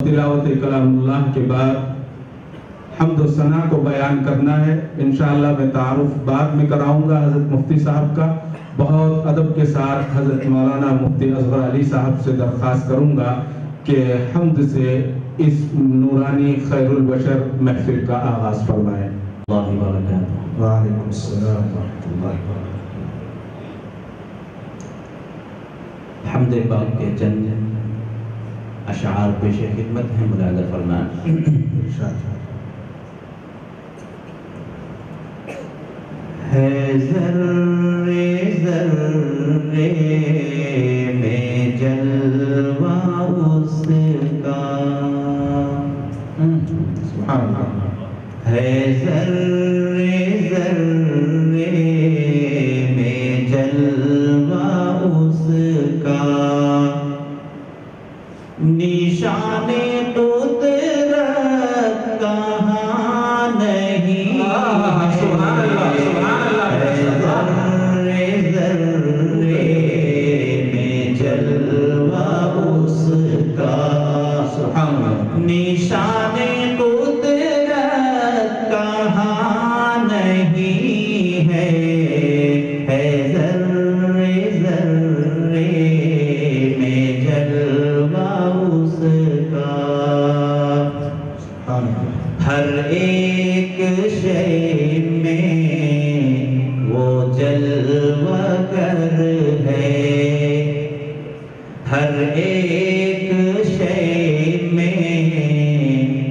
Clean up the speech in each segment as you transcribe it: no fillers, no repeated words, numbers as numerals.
تلاوت کلام اللہ کے بعد حمد و ثنا کو بیان کرنا ہے۔ انشاءاللہ میں تعارف بعد میں کراؤں گا حضرت مفتی صاحب کا۔ بہت ادب کے ساتھ حضرت مولانا مفتی اصغر علی صاحب سے درخواست کروں گا کہ حمد سے اس نورانی خیر البشر محفل کا آغاز فرمائیں۔ اللہ وبرکاتہ۔ وعلیکم السلام ورحمۃ اللہ وبرکاتہ۔ حمد پاک کے چند اشعار پیش خدمت ہیں، ملاحظہ فرمائیں۔ ہے ذرے ذرے میں جلوہ اس کا، سبحان اللہ۔ ہے ذرے ذرے میں جلوہ اس کا، نشان قدرت کہاں نہیں، سبحان اللہ، سبحان اللہ۔ ذرے ذرے میں جلوہ اس کا، سبحان اللہ۔ نشان قدرت کہاں نہیں ہے، ذرے ذرے میں جلوہ اس کا، ہر ایک شے میں وہ جلوہ گر ہے، ہر ایک شے میں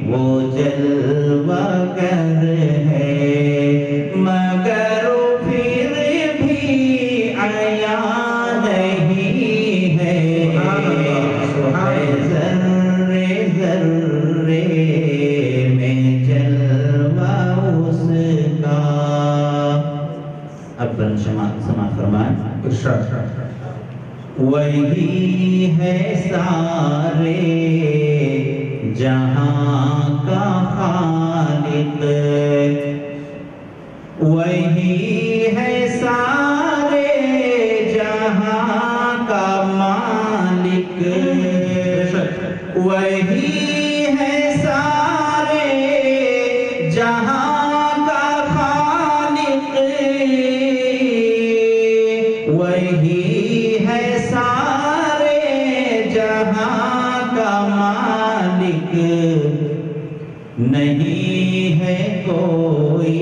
وہ جلوہ گر ہے، مگر پھر بھی عیاں نہیں ہے، ذرے ذرے میں جلوہ اس کا۔ اب بلند سماعت فرمائیں۔ وہی ہے سارے جہاں کا خالق، وہی ہے سارے جہاں کا مالک، وہی ہے سارے جہاں کا خالق، وہی ہے سارے جہاں کا مالک، نہیں ہے کوئی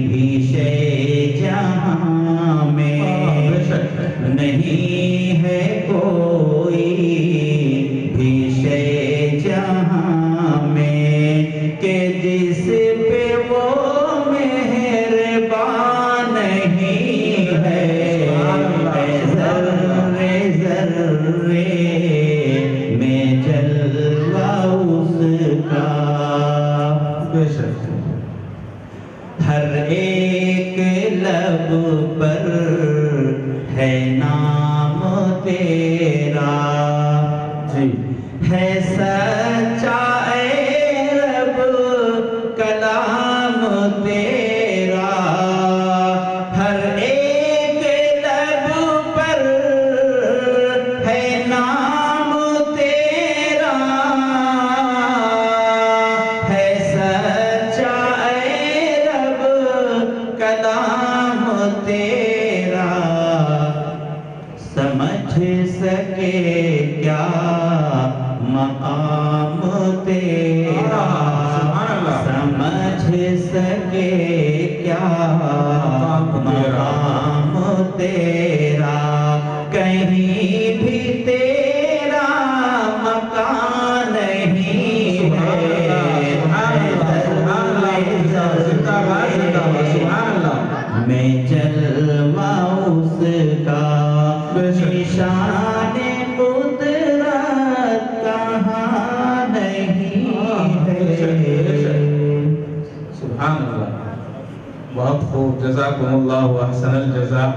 بھی شے جہاں میں، نہیں ہے کوئی بھی شے جہاں میں کہ جس پہ وہ مہربان نہیں ہے، ذرے ذرے میں جلوہ اس کا، ہر ایک لب پر ہے نام تیرا، ہے سچا اے رب کلام تیرا، ہر ایک لب پر ہے نام تیرا، ہے سچا اے رب کلام تیرا، سمجھ سکے کیا مقام تیرا، سمجھ سکے کیا مقام تیرا، کہیں بھی تیرا مکان نہیں ہے، میں جلوہ اس کا، نشان قدرت کہاں نہیں ہے۔ سبحان اللہ، بہت خوب، جزاکم اللہ احسن الجزاء۔